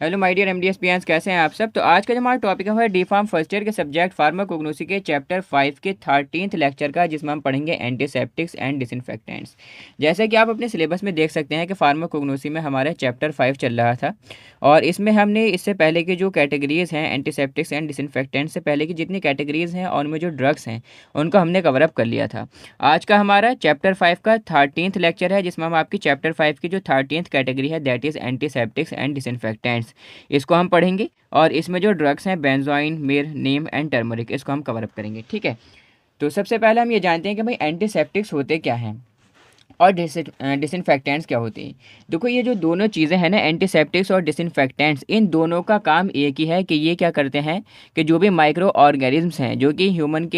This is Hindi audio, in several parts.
Hello my dear MD aspirants, कैसे हैं आप सब। तो आज का जो हमारा टॉपिक है डी फार्म फर्स्ट ईयर के सब्जेक्ट फार्माकोग्नोसी के चैप्टर 5 के 13th लेक्चर का, जिसमें हम पढ़ेंगे एंटीसेप्टिक्स एंड डिसइंफेक्टेंट्स। जैसे कि आप अपने सिलेबस में देख सकते हैं कि फार्माकोग्नोसी में हमारा चैप्टर 5 चल रहा था और इसमें हमने इससे पहले की जो कैटेगरीज़ हैं एंटीसेप्टिक्स एंड डिसइंफेक्टेंट्स से पहले की जितनी कैटेगरीज़ हैं और उनमें जो ड्रग्स हैं उनको हमने कवरअप कर लिया था। आज का हमारा चैप्टर 5 का 13th लेक्चर है, जिसमें हम आपकी चैप्टर 5 की जो 13th कैटेगरी है that is antiseptics and disinfectants, इसको हम पढ़ेंगे। और इसमें जो ड्रग्स हैं बेंजोइन, मिर, नीम एंड टर्मरिक, इसको हम कवर अप करेंगे। ठीक है, तो सबसे पहले हम ये जानते हैं कि भाई एंटीसेप्टिक्स होते क्या हैं और डिसइंफेक्टेंट्स क्या होते हैं। देखो, ये जो दोनों चीज़ें हैं ना, एंटीसेप्टिक्स और डिसइंफेक्टेंट्स, इन दोनों का काम एक ही है कि ये क्या करते हैं कि जो भी माइक्रो ऑर्गेनिज्म्स हैं जो कि ह्यूमंस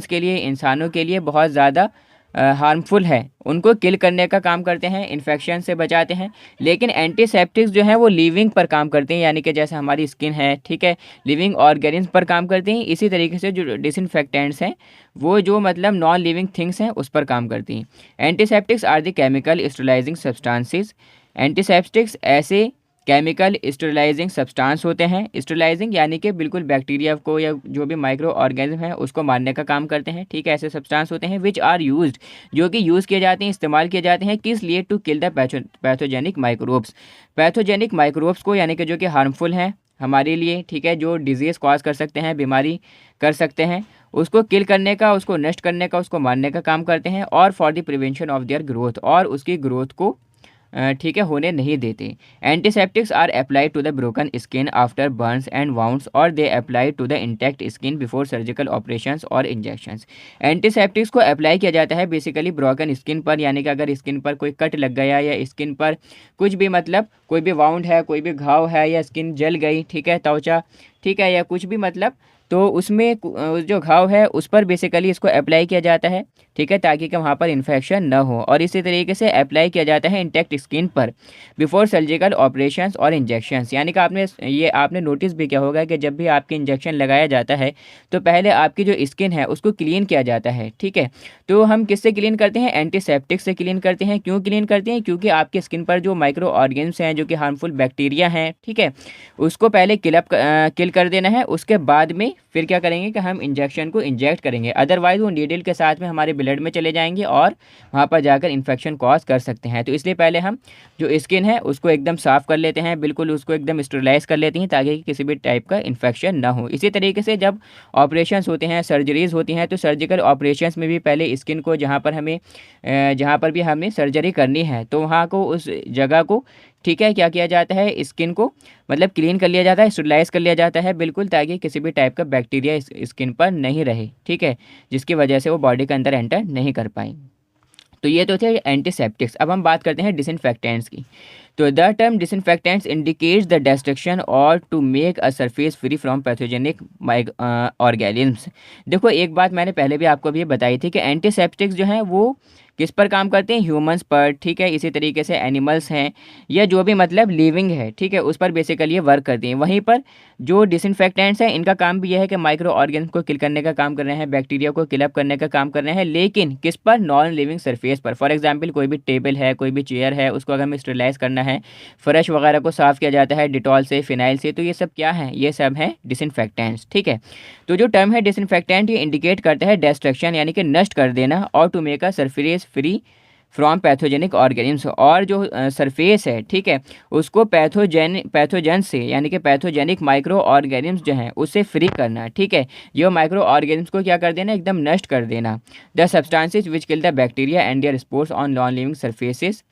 के लिए, इंसानों के लिए बहुत ज़्यादा हार्मफुल है, उनको किल करने का काम करते हैं, इन्फेक्शन से बचाते हैं। लेकिन एंटीसेप्टिक्स जो हैं वो लिविंग पर काम करते हैं, यानी कि जैसे हमारी स्किन है, ठीक है, लिविंग ऑर्गेनिज्म पर काम करते हैं। इसी तरीके से जो डिसइंफेक्टेंट्स हैं वो जो मतलब नॉन लिविंग थिंग्स हैं उस पर काम करती हैं। Antiseptics are the chemical sterilising substances. Antiseptics ऐसे केमिकल स्टेरिलाइजिंग सब्सटेंस होते हैं। स्टेरिलाइजिंग यानी कि बिल्कुल बैक्टीरिया को या जो भी माइक्रो ऑर्गेनिज्म है उसको मारने का काम करते हैं। ठीक है, ऐसे सब्सटेंस होते हैं विच आर यूज्ड, जो कि यूज़ किए जाते हैं, इस्तेमाल किए जाते हैं किस लिए, to kill the pathogenic microbes. Pathogenic microbes को, यानी कि जो कि हार्मफुल हैं हमारे लिए, ठीक है, जो डिजीज़ कॉज कर सकते हैं, बीमारी कर सकते हैं, उसको किल करने का, उसको नष्ट करने का, उसको मारने का काम करते हैं। और for the prevention of their growth, और उसकी ग्रोथ को ठीक है होने नहीं देते। Antiseptics are applied to the broken skin after burns and wounds, और they apply to the intact skin before surgical operations और इंजेक्शंस। एंटीसेप्टिक्स को अप्लाई किया जाता है बेसिकली ब्रोकन स्किन पर, यानी कि अगर स्किन पर कोई कट लग गया या स्किन पर कुछ भी मतलब कोई भी वाउंड है, कोई भी घाव है, या स्किन जल गई, ठीक है, त्वचा, ठीक है, या कुछ भी मतलब, तो उसमें जो घाव है उस पर बेसिकली इसको अप्लाई किया जाता है, ठीक है, ताकि कि वहाँ पर इन्फेक्शन न हो। और इसी तरीके से अप्लाई किया जाता है इंटैक्ट स्किन पर बिफोर सर्जिकल ऑपरेशंस और इंजेक्शंस। यानी कि आपने नोटिस भी किया होगा कि जब भी आपके इंजेक्शन लगाया जाता है तो पहले आपकी जो स्किन है उसको क्लीन किया जाता है। ठीक है, तो हम किससे क्लीन करते हैं? एंटीसेप्टिक से क्लीन करते हैं। क्यों क्लीन करते हैं? क्योंकि आपकी स्किन पर जो माइक्रो ऑर्गेन्स हैं, जो कि हार्मफुल बैक्टीरिया हैं, ठीक है, उसको पहले किल कर देना है। उसके बाद में फिर क्या करेंगे कि हम इंजेक्शन को इंजेक्ट करेंगे, अदरवाइज वो नीडल के साथ में हमारे ब्लड में चले जाएंगे और वहाँ पर जाकर इन्फेक्शन कॉज कर सकते हैं। तो इसलिए पहले हम जो स्किन है उसको एकदम साफ़ कर लेते हैं, बिल्कुल उसको एकदम स्टेरिलाइज कर लेते हैं ताकि किसी भी टाइप का इन्फेक्शन ना हो। इसी तरीके से जब ऑपरेशंस होते हैं, सर्जरीज होती हैं, तो सर्जिकल ऑपरेशंस में भी पहले स्किन को जहाँ पर भी हमें सर्जरी करनी है तो वहाँ को, उस जगह को, ठीक है, क्या किया जाता है, स्किन को मतलब क्लीन कर लिया जाता है, स्टेरिलाइज कर लिया जाता है बिल्कुल, ताकि किसी भी टाइप का बैक्टीरिया स्किन पर नहीं रहे, ठीक है, जिसकी वजह से वो बॉडी के अंदर एंटर नहीं कर पाए। तो ये तो थे एंटीसेप्टिक्स। अब हम बात करते हैं डिसइंफेक्टेंट्स की। तो the term disinfectants indicates the destruction और to make a surface free from pathogenic organisms. देखो, एक बात मैंने पहले भी आपको भी बताई थी कि एंटीसेप्टिक्स जो हैं वो किस पर काम करते हैं? ह्यूमंस पर, ठीक है, इसी तरीके से एनिमल्स हैं या जो भी मतलब लिविंग है, ठीक है, उस पर बेसिकली ये वर्क करती हैं। वहीं पर जो डिसइंफेक्टेंट्स हैं इनका काम भी यह है कि माइक्रो ऑर्गेनिज्म को किल करने का काम कर रहे हैं, बैक्टीरिया को किल अप करने का काम कर रहे हैं, लेकिन किस पर? नॉन लिविंग सरफेस पर। फॉर एग्जांपल कोई भी टेबल है, कोई भी चेयर है, उसको अगर हमें स्टेरिलाइज करना है, फर्श वगैरह को साफ़ किया जाता है डिटॉल से, फिनाइल से, तो ये सब क्या है? ये सब है डिसइंफेक्टेंट्स। ठीक है, तो जो टर्म है डिसइंफेक्टेंट ये इंडिकेट करता है डिस्ट्रक्शन यानी कि नष्ट कर देना, और to make a surface free from pathogenic organisms, और जो सरफेस है, ठीक है, उसको पैथोजन से यानी कि पैथोजेनिक माइक्रो ऑर्गेनिम्स जो हैं उससे फ्री करना। ठीक है, ये माइक्रो ऑर्गेनिम्स को क्या कर देना? एकदम नष्ट कर देना। The substances which kill the bacteria and their spores on non living surfaces,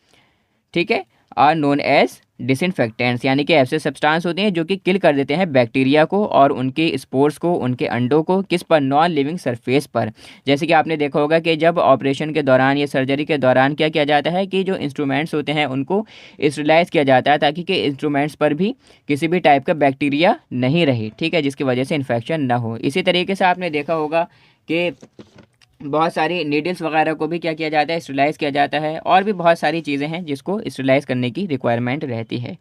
ठीक है, आर नोन एज डिसइंफेक्टेंट्स, यानी कि ऐसे सब्सटेंस होते हैं जो कि किल कर देते हैं बैक्टीरिया को और उनके स्पोर्स को, उनके अंडों को, किस पर? नॉन लिविंग सरफेस पर। जैसे कि आपने देखा होगा कि जब ऑपरेशन के दौरान या सर्जरी के दौरान क्या किया जाता है कि जो इंस्ट्रूमेंट्स होते हैं उनको स्टेरिलाइज किया जाता है ताकि कि इंस्ट्रूमेंट्स पर भी किसी भी टाइप का बैक्टीरिया नहीं रहे, ठीक है, जिसकी वजह से इन्फेक्शन ना हो। इसी तरीके से आपने देखा होगा कि बहुत सारी नीडल्स वगैरह को भी क्या किया जाता है? स्टेरिलाइज किया जाता है, और भी बहुत सारी चीज़ें हैं जिसको स्टेरिलाइज करने की रिक्वायरमेंट रहती है।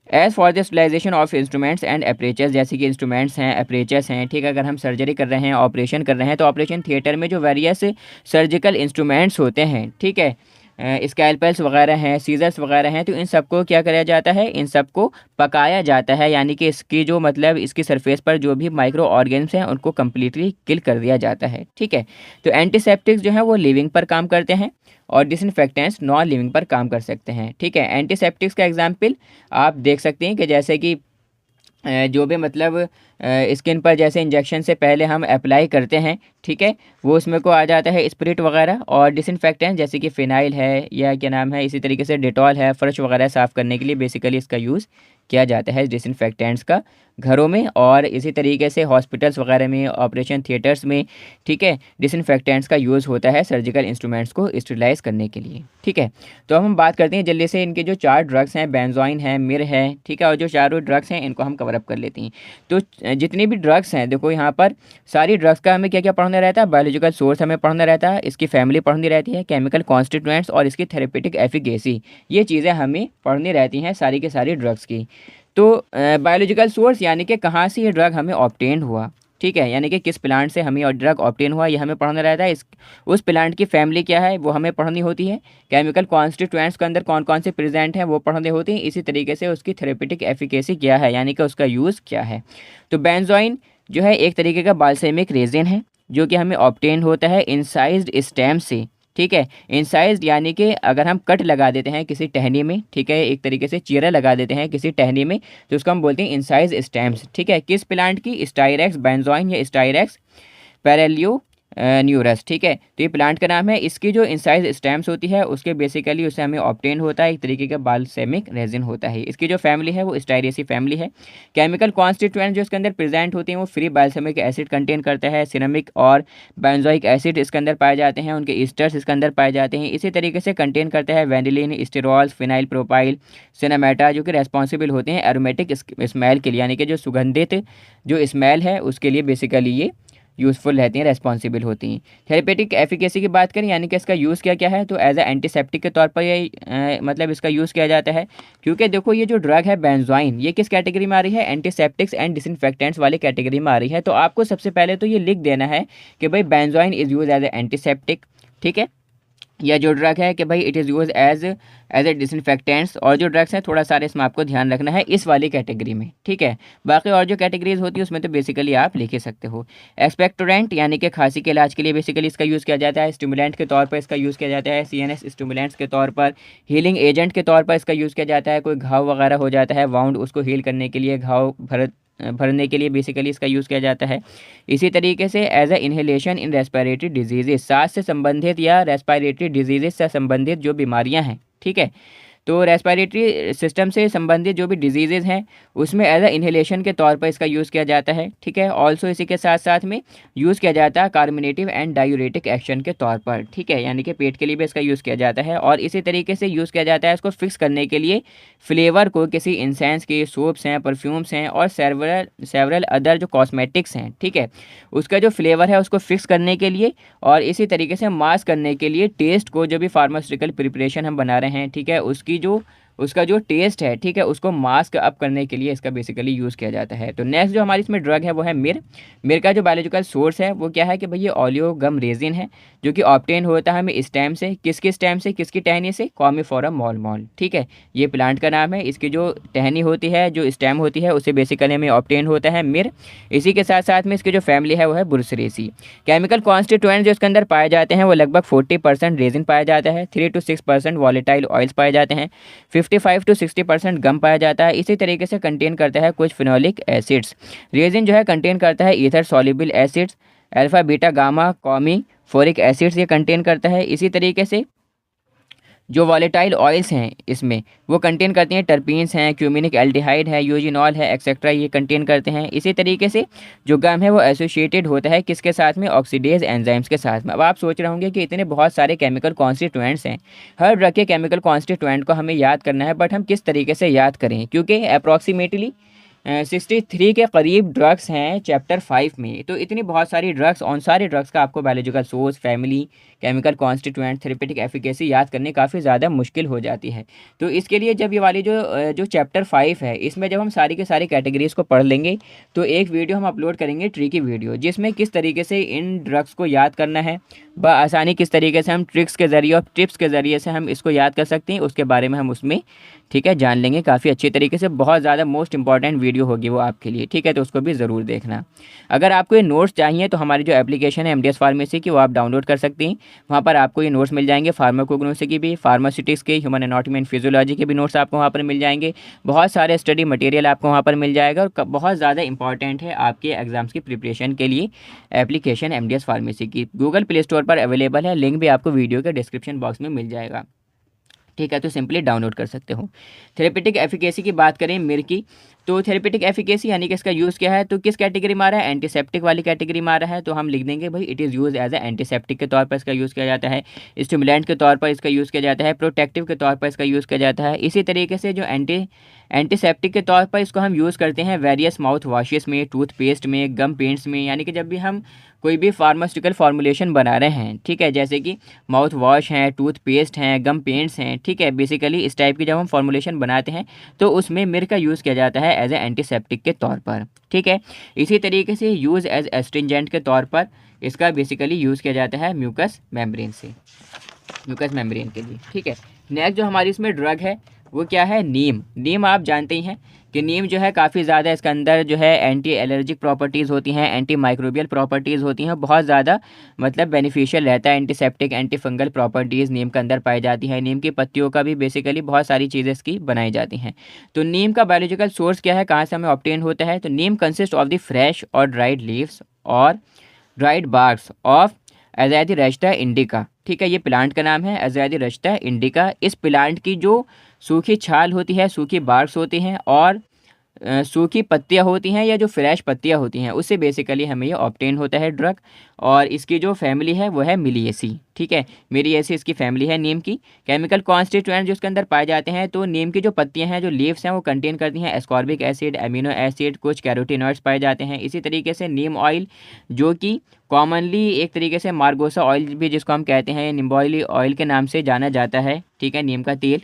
As for the sterilisation of instruments and apertures, जैसे कि इंस्ट्रूमेंट्स हैं, अप्रेचर्स हैं, ठीक है, अगर हम सर्जरी कर रहे हैं, ऑपरेशन कर रहे हैं, तो ऑपरेशन थिएटर में जो वेरियस सर्जिकल इंस्ट्रूमेंट्स होते हैं, ठीक है, स्कैल्पेल्स वगैरह हैं, सीजर्स वगैरह हैं, तो इन सबको क्या करा जाता है, इन सबको पकाया जाता है, यानी कि इसकी जो मतलब इसकी सरफेस पर जो भी माइक्रो ऑर्गेन्स हैं उनको कम्प्लीटली किल कर दिया जाता है। ठीक है, तो एंटीसेप्टिक्स जो है वो लिविंग पर काम करते हैं और डिसइंफेक्टेंट्स नॉन लिविंग पर काम कर सकते हैं। ठीक है, एंटीसेप्टिक्स का एग्जाम्पल आप देख सकते हैं कि जैसे कि जो भी मतलब स्किन पर जैसे इंजेक्शन से पहले हम अप्लाई करते हैं, ठीक है, वो उसमें को आ जाता है स्पिरिट वगैरह, और डिसइंफेक्टेंट जैसे कि फिनाइल है या क्या नाम है, इसी तरीके से डेटॉल है, फर्श वगैरह साफ़ करने के लिए बेसिकली इसका यूज़ किया जाता है डिसइंफेक्टेंट्स का घरों में, और इसी तरीके से हॉस्पिटल्स वगैरह में, ऑपरेशन थिएटर्स में, ठीक है, डिसइंफेक्टेंट्स का यूज़ होता है सर्जिकल इंस्ट्रूमेंट्स को स्टरलाइज करने के लिए। ठीक है, तो अब हम बात करते हैं जल्दी से इनके जो 4 ड्रग्स हैं, बेंजोइन है, मिर है, ठीक है, और जो चारों ड्रग्स हैं इनको हम कवर अप कर लेते हैं। तो जितनी भी ड्रग्स हैं, देखो यहाँ पर सारी ड्रग्स का हमें क्या क्या पढ़ना रहता है, बायोलॉजिकल सोर्स हमें पढ़ना रहता है, इसकी फैमिली पढ़नी रहती है, केमिकल कॉन्स्टिट्यूएंट्स और इसकी थेरेपेटिक एफिकेसी, ये चीज़ें हमें पढ़नी रहती हैं सारी के सारी ड्रग्स की। तो बायोलॉजिकल सोर्स यानी कि कहाँ से ये ड्रग हमें ऑब्टेन हुआ, ठीक है, यानी कि किस प्लांट से हमें ड्रग ऑब्टेन हुआ ये हमें पढ़ना रहता है। इस उस प्लांट की फैमिली क्या है वो हमें पढ़नी होती है, केमिकल कॉन्स्टिट्यूएंट्स के अंदर कौन कौन से प्रेजेंट हैं वो पढ़ने होते हैं, इसी तरीके से उसकी थेरेपेटिक एफिकेसी क्या है, यानी कि उसका यूज़ क्या है। तो बेंजोइन जो है एक तरीके का बाल्सेमिक रेजिन है जो कि हमें ऑब्टेन होता है इंसाइज्ड स्टेम से। ठीक है, इंसाइज्ड यानी कि अगर हम कट लगा देते हैं किसी टहनी में, ठीक है, एक तरीके से चीरा लगा देते हैं किसी टहनी में, तो उसको हम बोलते हैं इंसाइज स्टेम्स। ठीक है, किस प्लांट की, स्टाइरेक्स बेंजोइन या स्टाइरेक्स पैरेलियो न्यूरस। ठीक है, तो ये प्लांट का नाम है। इसकी जो इंसाइज स्टेम्स होती है उसके बेसिकली उससे हमें ऑब्टेन होता है एक तरीके का बाल्सेमिक रेजिन होता है। इसकी जो फैमिली है वो स्टाइरेसी फैमिली है। केमिकल कॉन्स्टिट्यूएंट जो इसके अंदर प्रेजेंट होते हैं वो फ्री बाल्सेमिक एसिड कंटेन करता है, सिनेमिक और बेंजोइक एसिड इसके अंदर पाए जाते हैं, उनके ईस्टर्स इसके अंदर पाए जाते हैं। इसी तरीके से कंटेन करता है वेनिलिन, स्टेरॉल्स, फिनाइल प्रोपाइल, सिनेमेटा जो कि रेस्पॉन्सिबल होते हैं एरोमेटिक स्मेल के लिए, यानी कि जो सुगंधित जो स्मेल है उसके लिए बेसिकली ये यूज़फुल रहती हैं, रेस्पॉन्सिबल होती हैं। थेरेपेटिक एफिकेसी की बात करें यानी कि इसका यूज़ क्या क्या है, तो एज ए एंटीसेप्टिक के तौर पर ये मतलब इसका यूज़ किया जाता है, क्योंकि देखो ये जो ड्रग है बेंजोइन ये किस कैटेगरी में आ रही है, एंटीसेप्टिक्स एंड डिसइंफेक्टेंट्स वाली कैटेगरी में आ रही है। तो आपको सबसे पहले तो ये लिख देना है कि भाई benzoin is use as a antiseptic, ठीक है, या जो ड्रग है कि भाई it is use as a disinfectants, और जो ड्रग्स हैं थोड़ा सारे इसमें आपको ध्यान रखना है इस वाली कैटेगरी में। ठीक है, बाकी और जो कैटेगरीज होती है उसमें तो बेसिकली आप लिख ही सकते हो। एक्सपेक्टोरेंट यानी कि खांसी के इलाज के लिए बेसिकली इसका यूज़ किया जाता है, स्टिमुलेंट के तौर पर इसका यूज़ किया जाता है, CNS स्टिमुलेंट्स के तौर पर, हीलिंग एजेंट के तौर पर इसका यूज़ किया जाता है। कोई घाव वगैरह हो जाता है वाउंड, उसको हील करने के लिए, घाव भरने के लिए बेसिकली इसका यूज़ किया जाता है। इसी तरीके से as a inhalation in respiratory diseases, सांस से संबंधित या रेस्पिरेटरी डिजीजेस से संबंधित जो बीमारियां हैं, ठीक है, तो रेस्पिरेटरी सिस्टम से संबंधित जो भी डिजीज़ेज़ हैं उसमें एज अ इन्हेलेशन के तौर पर इसका यूज़ किया जाता है। ठीक है, ऑल्सो इसी के साथ साथ में यूज़ किया जाता है कार्मिनेटिव एंड डायूरेटिक एक्शन के तौर पर। ठीक है, यानी कि पेट के लिए भी इसका यूज़ किया जाता है, और इसी तरीके से यूज़ किया जाता है इसको फिक्स करने के लिए फ्लेवर को, किसी इंसेंस के, सोप्स हैं, परफ्यूम्स हैं, और सेवरल अदर जो कॉस्मेटिक्स हैं, ठीक है, उसका जो फ्लेवर है उसको फिक्स करने के लिए, और इसी तरीके से मास्क करने के लिए टेस्ट को, जो भी फार्मास्यूटिकल प्रिपरेशन हम बना रहे हैं, ठीक है, उसका जो टेस्ट है, ठीक है, उसको मास्क अप करने के लिए इसका बेसिकली यूज़ किया जाता है। तो नेक्स्ट जो हमारी इसमें ड्रग है वो है मिर का जो बायोलॉजिकल सोर्स है वो क्या है कि भाई ये ओलियोगम रेजिन है जो कि ऑब्टेन होता है हमें स्टेम से, किसकी स्टेम से, किसकी टहनी से, कॉमीफोरम मॉल। ठीक है, ये प्लांट का नाम है। इसकी जो टहनी होती है, जो स्टेम होती है, उससे बेसिकली हमें ऑब्टेन होता है मिर। इसी के साथ साथ में इसकी जो फैमिली है वो है बुरसरेसी। केमिकल कॉन्स्टिट्यूएंट जो इसके अंदर पाए जाते हैं वो लगभग 40% रेजिन पाया जाता है, 3 to 6% वॉलेटाइल ऑयल्स पाए जाते हैं, 55 to 60% गम पाया जाता है। इसी तरीके से कंटेन करता है कुछ फिनोलिक एसिड्स। रेजिन जो है कंटेन करता है ether soluble acids, alpha beta gamma commiphoric acids ये कंटेन करता है। इसी तरीके से जो वॉलेटाइल ऑयल्स हैं इसमें वो कंटेन करती हैं टर्पीन्स हैं, क्यूमिनिक एल्डिहाइड है, यूजिनॉल है, एक्सेट्रा, ये कंटेन करते हैं। इसी तरीके से जो गम है वो एसोसिएटेड होता है किसके साथ में, ऑक्सीडेज एंजाइम्स के साथ में। अब आप सोच रहे होंगे कि इतने बहुत सारे केमिकल कॉन्स्टिट्यूएंट्स हैं, हर ड्रग के केमिकल कॉन्स्टिट्यूएंट को हमें याद करना है, बट हम किस तरीके से याद करें, क्योंकि अप्रॉक्सीमेटली 63 के करीब ड्रग्स हैं चैप्टर 5 में। तो इतनी बहुत सारी ड्रग्स, उन सारे ड्रग्स का आपको biological source, family, chemical constituent, therapeutic efficacy याद करनी काफ़ी ज़्यादा मुश्किल हो जाती है। तो इसके लिए जब ये वाली जो चैप्टर 5 है, इसमें जब हम सारी के सारी कैटेगरीज को पढ़ लेंगे तो एक वीडियो हम अपलोड करेंगे, ट्रिकी वीडियो, जिसमें किस तरीके से इन ड्रग्स को याद करना है बआसानी, किस तरीके से हम ट्रिक्स के ज़रिए और टिप्स के ज़रिए से हम इसको याद कर सकते हैं, उसके बारे में हम उसमें ठीक है जान लेंगे काफ़ी अच्छी तरीके से। बहुत ज़्यादा मोस्ट इंपॉर्टेंट वीडियो होगी वो आपके लिए, ठीक है, तो उसको भी ज़रूर देखना। अगर आपको ये नोट्स चाहिए तो हमारी जो एप्लीकेशन है एमडीएस फार्मेसी की, वो आप डाउनलोड कर सकती हैं। वहाँ पर आपको ये नोट्स मिल जाएंगे, फार्माकोग्नोसी की भी, फार्मास्यूटिक्स के, ह्यूमन एनाटॉमी एंड फिजियोलॉजी के भी नोट्स आपको वहाँ पर मिल जाएंगे। बहुत सारे स्टडी मटेरियल आपको वहाँ पर मिल जाएगा और बहुत ज़्यादा इंपॉर्टेंट है आपके एग्जाम्स की प्रिपरेशन के लिए एप्लीकेशन एमडीएस फार्मेसी की। गूगल प्ले स्टोर पर अवेलेबल है, लिंक भी आपको वीडियो के डिस्क्रिप्शन बॉक्स में मिल जाएगा, ठीक है, तो सिंपली डाउनलोड कर सकते हो। थेरेपेटिक एफिकेसी की बात करें मिर की, तो थेरेपेटिक एफिकेसी यानी कि इसका यूज़ क्या है, तो किस कैटेगरी में आ रहा है, एंटीसेप्टिक वाली कैटेगरी में आ रहा है। तो हम लिख देंगे भाई it is use as a antiseptic के तौर पर इसका यूज़ किया जाता है, स्टिमुलेंट के तौर पर इसका यूज़ किया जाता है, प्रोटेक्टिव के तौर पर इसका यूज़ किया जाता है। इसी तरीके से जो एंटीसेप्टिक के तौर पर इसको हम यूज़ करते हैं वेरियस माउथ वॉशेस में, टूथपेस्ट में, गम पेंट्स में, यानी कि जब भी हम कोई भी फार्मास्यूटिकल फॉर्मुलेशन बना रहे हैं, ठीक है, जैसे कि माउथ वॉश हैं, टूथपेस्ट हैं, गम पेंट्स हैं, ठीक है, बेसिकली इस टाइप की जब हम फॉर्मुलेशन बनाते हैं तो उसमें मिर का यूज़ किया जाता है एज ए एंटीसेप्टिक के तौर पर, ठीक है। इसी तरीके से यूज़ एज एस्ट्रिंजेंट के तौर पर इसका बेसिकली यूज़ किया जाता है म्यूकस मेम्ब्रेन से, म्यूकस मेम्ब्रेन के लिए, ठीक है। नेक्स्ट जो हमारी इसमें ड्रग है वो क्या है, नीम। नीम आप जानते ही हैं कि नीम जो है काफ़ी ज़्यादा इसके अंदर जो है एंटी एलर्जिक प्रॉपर्टीज़ होती हैं, एंटी माइक्रोबियल प्रॉपर्टीज़ होती हैं, बहुत ज़्यादा मतलब बेनिफिशियल रहता है। एंटीसेप्टिक, एंटी फंगल प्रॉपर्टीज़ नीम के अंदर पाई जाती हैं। नीम की पत्तियों का भी बेसिकली बहुत सारी चीज़ें इसकी बनाई जाती हैं। तो नीम का बायोलॉजिकल सोर्स क्या है, कहाँ से हमें ऑब्टेन होता है, तो नीम कंसिस्ट ऑफ द फ्रेश और ड्राइड लीव्स और ड्राइड बार्क्स ऑफ एजादिरस्टा इंडिका, ठीक है, ये प्लांट का नाम है एजादिरस्टा इंडिका। इस प्लांट की जो सूखी छाल होती है, सूखी बार्क्स होती हैं और सूखी पत्तियां होती हैं या जो फ्रेश पत्तियां होती हैं, उससे बेसिकली हमें ये ऑब्टेन होता है ड्रग। और इसकी जो फैमिली है वो है मिलिएसी, ठीक है, मिलिएसी इसकी फैमिली है नीम की। केमिकल कॉन्स्टिट्यूएंट जो इसके अंदर पाए जाते हैं, तो नीम की जो पत्तियां हैं, जो लीव्स हैं, वो कंटेन करती हैं एस्कॉर्बिक एसिड, एमिनो एसिड, कुछ कैरोटीनॉइड्स पाए जाते हैं। इसी तरीके से नीम ऑयल जो कि कॉमनली एक तरीके से मार्गोसा ऑयल भी जिसको हम कहते हैं, निम्बॉयली ऑयल के नाम से जाना जाता है, ठीक है, नीम का तेल,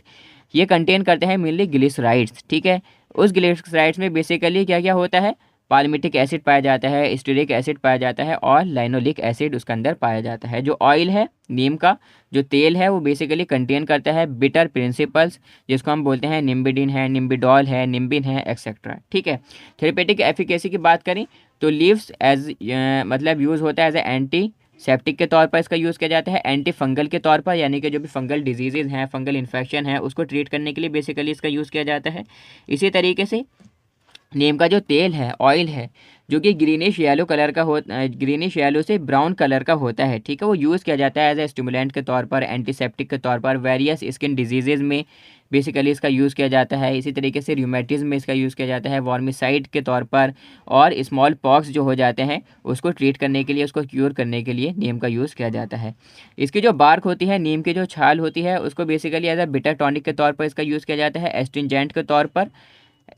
ये कंटेन करते हैं मेनली ग्लिसराइड्स, ठीक है। उस ग्लिसराइड्स में बेसिकली क्या क्या होता है, पाल्मिटिक एसिड पाया जाता है, स्टीरिक एसिड पाया जाता है और लाइनोलिक एसिड उसके अंदर पाया जाता है। जो ऑयल है नीम का, जो तेल है, वो बेसिकली कंटेन करता है बिटर प्रिंसिपल्स, जिसको हम बोलते हैं निम्बिडिन है, निम्बिडॉल है, निम्बिन है, एक्सेट्रा, ठीक है। थेरेपेटिक एफिकेसी की बात करें तो लीव्स एज मतलब यूज़ होता है एज ए एंटी सेप्टिक के तौर पर इसका यूज़ किया जाता है, एंटी फंगल के तौर पर, यानी कि जो भी फंगल डिजीज़ हैं, फंगल इन्फेक्शन है, उसको ट्रीट करने के लिए बेसिकली इसका यूज़ किया जाता है। इसी तरीके से नीम का जो तेल है, ऑयल है, जो कि ग्रीनिश येलो कलर का ग्रीनिश येलो से ब्राउन कलर का होता है, ठीक है, वो यूज़ किया जाता है एज ए स्टिमुलेंट के तौर पर, एंटीसेप्टिक के तौर पर, वेरियस स्किन डिजीज़ में बेसिकली इसका यूज़ किया जाता है। इसी तरीके से रूमेटिज्म में इसका यूज़ किया जाता है वर्मिसाइड के तौर पर, और स्मॉल पॉक्स जो हो जाते हैं उसको ट्रीट करने के लिए, उसको क्योर करने के लिए नीम का यूज़ किया जाता है। इसकी जो बार्क होती है, नीम की जो छाल होती है, उसको basically as a bitter tonic के तौर पर इसका यूज़ किया जाता है, एस्ट्रिंजेंट के तौर पर।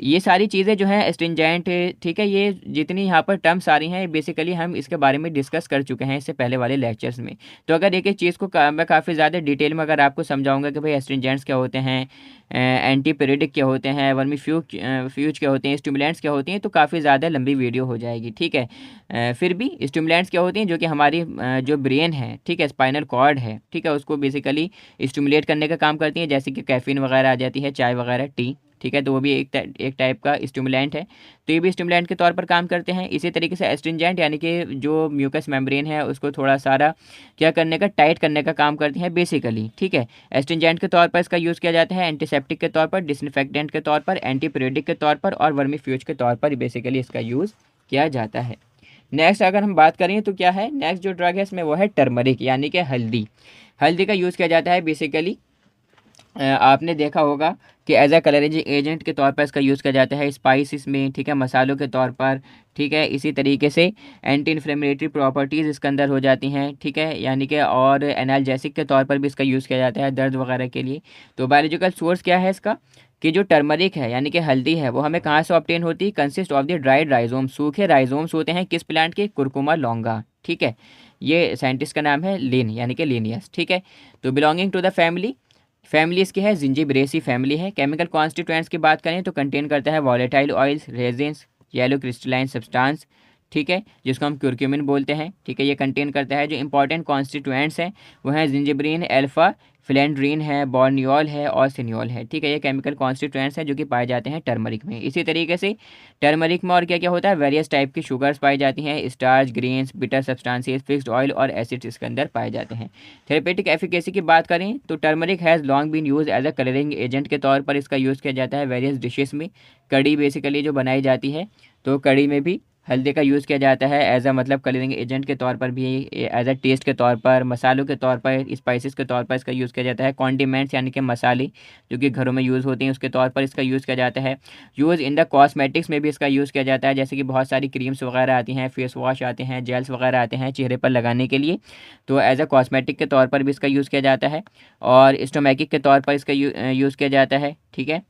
ये सारी चीज़ें जो हैं एस्ट्रिंजेंट, ठीक है, ये जितनी यहाँ पर टर्म्स आ रही हैं बेसिकली हम इसके बारे में डिस्कस कर चुके हैं इससे पहले वाले लेक्चर्स में। तो अगर एक एक चीज़ को मैं काफ़ी ज़्यादा डिटेल में अगर आपको समझाऊंगा कि भाई एस्ट्रिंजेंट्स क्या होते हैं, एंटीपिरेटिक क्या होते हैं, वर्मी फ्यूज क्या होते हैं, स्टिमुलेंट्स क्या होती हैं, तो काफ़ी ज़्यादा लंबी वीडियो हो जाएगी, ठीक है। फिर भी स्टिमुलेंट्स क्या होती हैं, जो कि हमारी जो ब्रेन है, ठीक है, स्पाइनल कॉर्ड है, ठीक है, उसको बेसिकली स्टिमुलेट करने का काम करती हैं, जैसे कि कैफीन वगैरह आ जाती है, चाय वगैरह, टी, ठीक है, तो वो भी एक टाइप का स्टिमुलेंट है, तो ये भी स्टिमुलेंट के तौर पर काम करते हैं। इसी तरीके से एस्ट्रिंजेंट यानी कि जो म्यूकस मेम्ब्रेन है उसको थोड़ा सारा क्या करने का, टाइट करने का काम करती हैं बेसिकली, ठीक है। एस्ट्रिंजेंट के तौर पर इसका यूज़ किया जाता है, एंटीसेप्टिक के तौर पर, डिसइंफेक्टेंट के तौर पर, एंटीपिरेटिक के तौर पर और वर्मीफ्यूज के तौर पर बेसिकली इसका यूज़ किया जाता है। नेक्स्ट अगर हम बात करें तो क्या है, नेक्स्ट जो ड्रग है इसमें वो है टर्मरिक यानी कि हल्दी। हल्दी का यूज़ किया जाता है बेसिकली आपने देखा होगा कि एज अ कलरिंग एजेंट के तौर पर इसका यूज़ किया जाता है स्पाइसेस में, ठीक है, मसालों के तौर पर, ठीक है। इसी तरीके से एंटी इन्फ्लेमेटरी प्रॉपर्टीज़ इसके अंदर हो जाती हैं, ठीक है, यानी कि और एनाल्जेसिक के तौर पर भी इसका यूज़ किया जाता है दर्द वगैरह के लिए। तो बायोलॉजिकल सोर्स क्या है इसका, कि जो टर्मरिक है यानी कि हल्दी है वो हमें कहाँ से ऑब्टेन होती है, consist of the dried rhizome, सूखे राइजोम्स होते हैं किस प्लांट के, कुरकुमा लॉन्गा, ठीक है। ये साइंटिस्ट का नाम है लिन यानी कि लिनियस, ठीक है। तो बिलोंगिंग टू द फैमिली इसकी है जिंजिबरेसी फैमिली है। केमिकल कॉन्स्टिट्यूएंट्स की बात करें तो कंटेन करता है volatile oils, resins, yellow crystalline substance, ठीक है, जिसको हम क्यूरक्यूमिन बोलते हैं, ठीक है। ये कंटेन करता है जो इंपॉर्टेंट कॉन्स्टिट्यूएंट्स हैं वो हैं जिंजिब्रीन, अल्फा फ्लेंड्रीन है, बॉर्नियोल है और सिनियोल है, ठीक है। ये केमिकल कॉन्स्टिट्यूएंट्स हैं जो कि पाए जाते हैं टर्मरिक में। इसी तरीके से टर्मरिक में और क्या क्या होता है, वेरियस टाइप की शुगर्स पाई जाती हैं, starch, grains, bitter substances, fixed oil और एसिड्स इसके अंदर पाए जाते हैं। थेरेपेटिक एफिकेसी की बात करें तो turmeric has long been use as a colouring agent के तौर पर इसका यूज़ किया जाता है वेरियस डिशेस में। कड़ी बेसिकली जो बनाई जाती है तो कड़ी में भी हल्दी का यूज़ किया जाता है एज अ मतलब कलरिंग एजेंट के तौर पर भी, एज अ टेस्ट के तौर पर, मसालों के तौर पर, स्पाइसेस के तौर पर इसका यूज़ किया जाता है। कॉन्डिमेंट्स यानी कि मसाले जो कि घरों में यूज़ होते हैं उसके तौर पर इसका यूज़ किया जाता है। यूज़ इन द कॉस्मेटिक्स में भी इसका यूज़ किया जाता है, जैसे कि बहुत सारी क्रीम्स वगैरह आती हैं, फेस वॉश आते हैं, जेल्स वगैरह आते हैं चेहरे पर लगाने के लिए, तो एज अ कॉस्मेटिक के तौर पर भी इसका यूज़ किया जाता है। और स्टोमैटिक के तौर पर इसका यूज़ किया जाता है, ठीक है।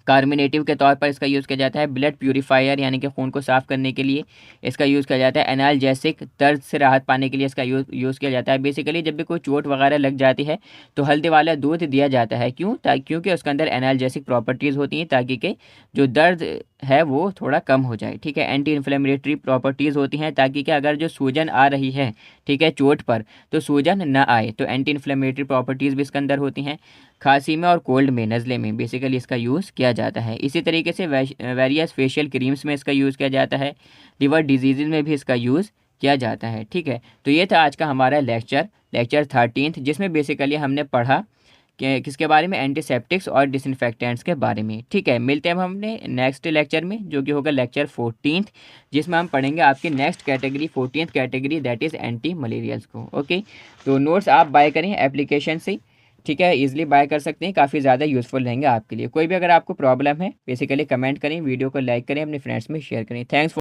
कार्मिनेटिव के तौर पर इसका यूज़ किया जाता है। ब्लड प्यूरीफायर यानी कि खून को साफ़ करने के लिए इसका यूज़ किया जाता है। एनाल्जेसिक, दर्द से राहत पाने के लिए इसका यूज़ किया जाता है। बेसिकली जब भी कोई चोट वगैरह लग जाती है तो हल्दी वाला दूध दिया जाता है, क्यों, क्योंकि उसके अंदर एनाल्जेसिक प्रॉपर्टीज़ होती हैं ताकि के जो दर्द है वो थोड़ा कम हो जाए, ठीक है। एंटी इन्फ्लेमेटरी प्रॉपर्टीज़ होती हैं ताकि कि अगर जो सूजन आ रही है, ठीक है, चोट पर, तो सूजन ना आए, तो एंटी इन्फ्लेमेटरी प्रॉपर्टीज़ भी इसके अंदर होती हैं। खांसी में और कोल्ड में, नज़ले में बेसिकली इसका यूज़ किया जाता है। इसी तरीके से वेरियस फेशियल क्रीम्स में इसका यूज़ किया जाता है। लिवर डिजीज़ में भी इसका यूज़ किया जाता है, ठीक है। तो ये था आज का हमारा लेक्चर 13th, जिसमें बेसिकली हमने पढ़ा कि किसके बारे में, एंटीसेप्टिक्स और डिसइंफेक्टेंट्स के बारे में, ठीक है। मिलते हैं हम अपने नेक्स्ट लेक्चर में जो कि होगा लेक्चर 14th, जिसमें हम पढ़ेंगे आपकी next category 14th category, that is anti malarials को। ओके, तो नोट्स आप बाय करें एप्लीकेशन से, ठीक है, इजीली बाय कर सकते हैं, काफ़ी ज़्यादा यूज़फुल रहेंगे आपके लिए। कोई भी अगर आपको प्रॉब्लम है बेसिकली कमेंट करें, वीडियो को लाइक करें, अपने फ्रेंड्स में शेयर करें। थैंक्स।